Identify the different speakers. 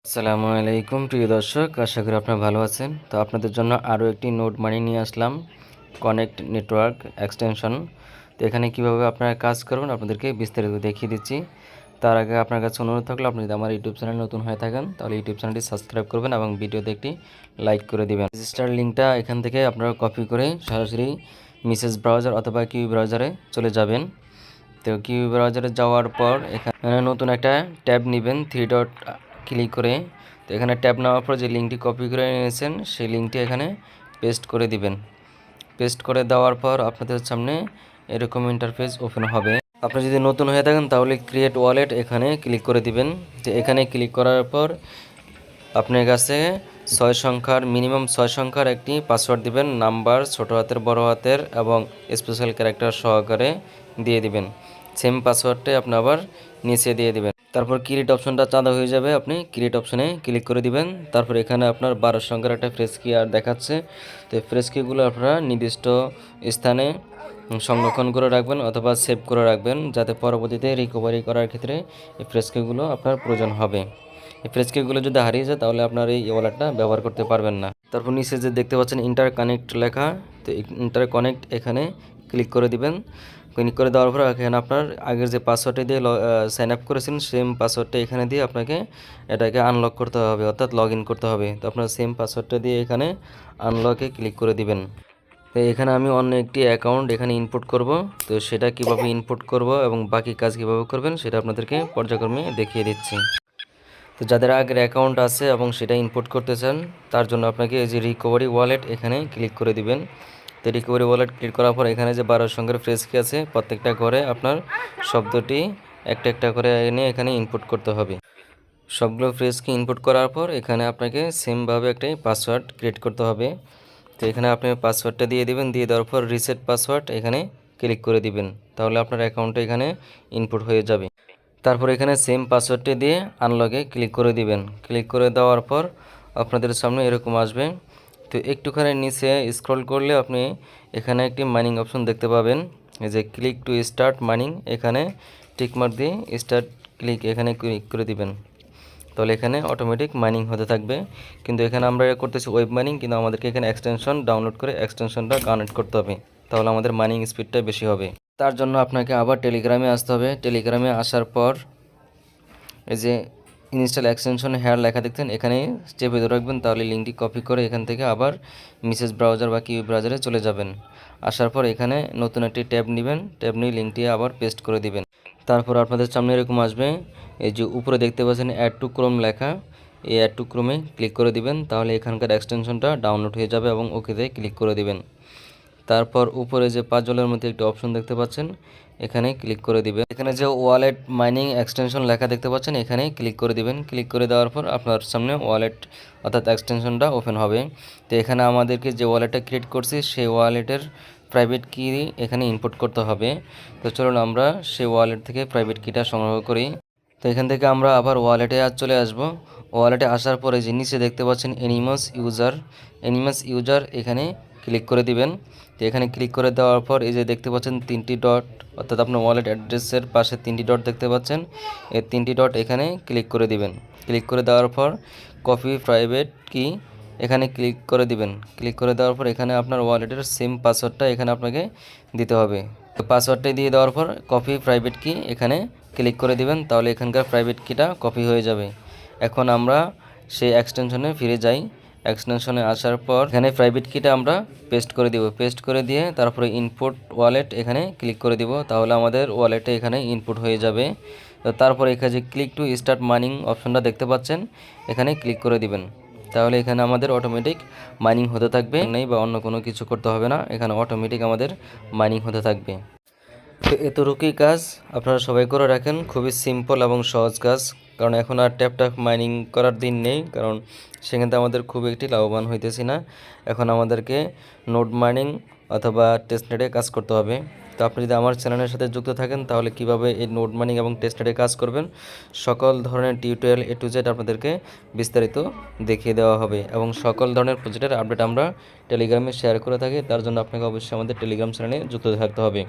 Speaker 1: আসসালামু আলাইকুম প্রিয় দর্শক, আশা করি আপনারা ভালো আছেন। তো আপনাদের জন্য আরও একটি নোট মানি নিয়ে আসলাম, কানেক্ট নেটওয়ার্ক এক্সটেনশন। তো এখানে কীভাবে আপনারা কাজ করবেন আপনাদেরকে বিস্তারিত দেখিয়ে দিচ্ছি। তার আগে আপনার কাছে অনুরোধ থাকলে আপনি যদি আমার ইউটিউব চ্যানেল নতুন হয়ে থাকেন তাহলে ইউটিউব চ্যানেলটি সাবস্ক্রাইব করবেন এবং ভিডিওতে একটি লাইক করে দেবেন। রেজিস্টার লিঙ্কটা এখান থেকে আপনারা কপি করে সরাসরি মিসেস ব্রাউজার অথবা কিউ ব্রাউজারে চলে যাবেন। তো কিউ ব্রাউজারে যাওয়ার পর এখানে নতুন একটা ট্যাব নেবেন, 3 ডট ক্লিক করে। তো এখানে ট্যাব নেওয়ার পর যে লিঙ্কটি কপি করে নিয়েছেন সেই লিঙ্কটি এখানে পেস্ট করে দিবেন। পেস্ট করে দেওয়ার পর আপনাদের সামনে এরকম ইন্টারফেস ওপেন হবে। আপনি যদি নতুন হয়ে থাকেন তাহলে ক্রিয়েট ওয়ালেট এখানে ক্লিক করে দিবেন। তো এখানে ক্লিক করার পর আপনার কাছে 6 সংখ্যার মিনিমাম 6 সংখ্যার একটি পাসওয়ার্ড দিবেন, নাম্বার ছোটো হাতের বড় হাতের এবং স্পেশাল ক্যারেক্টার সহকারে দিয়ে দিবেন। সেম পাসওয়ার্ডটাই আপনি আবার নিচে দিয়ে দিবেন। তারপর ক্রিয়েট অপশনটা চাঁদা হয়ে যাবে, আপনি ক্রিয়েট অপশনে ক্লিক করে দিবেন। তারপর এখানে আপনার 12 সংখ্যার একটা ফ্রেশ কি আর দেখাচ্ছে। তো ফ্রেশ কিগুলো আপনারা নির্দিষ্ট স্থানে সংরক্ষণ করে রাখবেন অথবা সেভ করে রাখবেন, যাতে পরবর্তীতে রিকভারি করার ক্ষেত্রে এই ফ্রেশ কিগুলো আপনার প্রয়োজন হবে। এই ফ্রেশ কিগুলো যদি হারিয়ে যায় তাহলে আপনার এই ওয়ালেটটা ব্যবহার করতে পারবেন না। তারপর নিচে যে দেখতে পাচ্ছেন ইন্টার কানেক্ট লেখা, তো ইন্টার কানেক্ট এখানে ক্লিক করে দিবেন। ক্লিক করে দেওয়ার পর এখানে আপনার আগের যে পাসওয়ার্ডটা দিয়ে সাইন আপ করেছেন সেম পাসওয়ার্ডটা এখানে দিয়ে আপনাকে এটাকে আনলক করতে হবে, অর্থাৎ লগ ইন করতে হবে। তো আপনার সেম পাসওয়ার্ডটা দিয়ে এখানে আনলকে ক্লিক করে দিবেন। তো এখানে আমি অন্য একটি অ্যাকাউন্ট এখানে ইনপুট করব। তো সেটা কিভাবে ইনপুট করব এবং বাকি কাজ কিভাবে করবেন সেটা আপনাদেরকে পর্যায়ক্রমে দেখিয়ে দিচ্ছি। তো যাদের আগের অ্যাকাউন্ট আছে এবং সেটা ইনপুট করতে চান তার জন্য আপনাকে এই যে রিকভারি ওয়ালেট এখানে ক্লিক করে দিবেন। তো রিকভারি ওয়ালেট ক্লিক করার পর এখানে যে 12 সংখ্যার ফ্রেশ কি আছে প্রত্যেকটা ঘরে আপনার শব্দটি একটা একটা করে এনে এখানে ইনপুট করতে হবে। সবগুলো ফ্রেশ কি ইনপুট করার পর এখানে আপনাকে সেমভাবে একটা পাসওয়ার্ড ক্রিয়েট করতে হবে। তো এখানে আপনি পাসওয়ার্ডটা দিয়ে দিবেন, দিয়ে দেওয়ার পর রিসেট পাসওয়ার্ড এখানে ক্লিক করে দিবেন। তাহলে আপনার অ্যাকাউন্টটা এখানে ইনপুট হয়ে যাবে। তারপর এখানে সেম পাসওয়ার্ডটি দিয়ে আনলকে ক্লিক করে দিবেন। ক্লিক করে দেওয়ার পর আপনাদের সামনে এরকম আসবে। তো একটুখানি নিচে স্ক্রল করলে আপনি এখানে একটি মাইনিং অপশন দেখতে পাবেন, এই যে ক্লিক টু স্টার্ট মাইনিং, এখানে টিকমার্ক দিয়ে স্টার্ট ক্লিক এখানে ক্লিক করে দিবেন। তাহলে এখানে অটোমেটিক মাইনিং হতে থাকবে। কিন্তু এখানে আমরা করতেছি ওয়েব মাইনিং, কিন্তু আমাদেরকে এখানে এক্সটেনশন ডাউনলোড করে এক্সটেনশনটা কানেক্ট করতে হবে, তাহলে আমাদের মাইনিং স্পিডটা বেশি হবে। তার জন্য আপনাকে আবার টেলিগ্রামে আসতে হবে। টেলিগ্রামে আসার পর এই যে ইনস্টল এক্সটেনশন হেয়ার লেখা দেখতেন এখানে চেপে ধরে রাখবেন, তাহলে লিঙ্কটি কপি করে এখান থেকে আবার মিসেস ব্রাউজার বা কিউ ব্রাউজারে চলে যাবেন। আসার পর এখানে নতুন একটি ট্যাব নেবেন, ট্যাব নিয়ে লিঙ্কটি আবার পেস্ট করে দিবেন। তারপর আপনাদের সামনে এরকম আসবে, এই যে উপরে দেখতে পাচ্ছেন অ্যাড টু ক্রোম লেখা, এই অ্যাড টু ক্রোমে ক্লিক করে দিবেন। তাহলে এখানকার এক্সটেনশনটা ডাউনলোড হয়ে যাবে এবং ওকেতে ক্লিক করে দিবেন। তারপর উপরে যে 5 জলের মধ্যে একটি অপশন দেখতে পাচ্ছেন এখানে ক্লিক করে দিবেন। এখানে যে ওয়ালেট মাইনিং এক্সটেনশন লেখা দেখতে পাচ্ছেন এখানে ক্লিক করে দিবেন। ক্লিক করে দেওয়ার পর আপনার সামনে ওয়ালেট অর্থাৎ এক্সটেনশনটা ওপেন হবে। তো এখানে আমাদেরকে যে ওয়ালেটটা ক্রিয়েট করছি সেই ওয়ালেটের প্রাইভেট কি এখানে ইনপুট করতে হবে। তো চলুন আমরা সেই ওয়ালেট থেকে প্রাইভেট কিটা সংগ্রহ করি। তো এখান থেকে আমরা আবার ওয়ালেটে চলে আসব। ওয়ালেটে আসার পরে যে নিচে দেখতে পাচ্ছেন এনিমাস ইউজার এখানে ক্লিক করে দিবেন। তো এখানে ক্লিক করে দেওয়ার পর এই যে দেখতে পাচ্ছেন 3টি ডট, অর্থাৎ আপনার ওয়ালেট অ্যাড্রেসের পাশে 3টি ডট দেখতে পাচ্ছেন, এই 3টি ডট এখানে ক্লিক করে দিবেন। ক্লিক করে দেওয়ার পর কপি প্রাইভেট কি এখানে ক্লিক করে দিবেন। ক্লিক করে দেওয়ার পর এখানে আপনার ওয়ালেটের সেম পাসওয়ার্ডটা এখানে আপনাকে দিতে হবে। তো পাসওয়ার্ডটা দিয়ে দেওয়ার পর কপি প্রাইভেট কি এখানে ক্লিক করে দিবেন, তাহলে এখানকার প্রাইভেট কিটা কপি হয়ে যাবে। এখন আমরা সেই এক্সটেনশনে ফিরে যাই। এক্সটেনশনে আসার পর এখানে প্রাইভেট কিটা আমরা পেস্ট করে দিব। পেস্ট করে দিয়ে তারপরে ইনপুট ওয়ালেট এখানে ক্লিক করে দিব, তাহলে আমাদের ওয়ালেটে এখানে ইনপুট হয়ে যাবে। তো তারপর এখানে যে ক্লিক টু স্টার্ট মাইনিং অপশনটা দেখতে পাচ্ছেন এখানে ক্লিক করে দিবেন। তাহলে এখানে আমাদের অটোমেটিক মাইনিং হতে থাকবে, নেই বা অন্য কোনো কিছু করতে হবে না, এখানে অটোমেটিক আমাদের মাইনিং হতে থাকবে। তো এতটুকুই কাজ আপনারা সবাই করে রাখেন, খুবই সিম্পল এবং সহজ কাজ। কারণ এখন আর ট্যাপ মাইনিং করার দিন নেই, কারণ সেখানে আমাদের খুব একটি লাভবান হইতেছি না। এখন আমাদেরকে নোড মাইনিং অথবা টেস্টনেটে কাজ করতে হবে। তো আপনি যদি আমার চ্যানেলের সাথে যুক্ত থাকেন তাহলে কিভাবে এই নোড মাইনিং এবং টেস্টনেটে কাজ করবেন সকল ধরনের টিউটোরিয়াল A to Z আপনাদেরকে বিস্তারিত দেখিয়ে দেওয়া হবে, এবং সকল ধরনের প্রজেক্টের আপডেট আমরা টেলিগ্রামে শেয়ার করে থাকি। তার জন্য আপনাকে অবশ্যই আমাদের টেলিগ্রাম চ্যানেলে যুক্ত থাকতে হবে।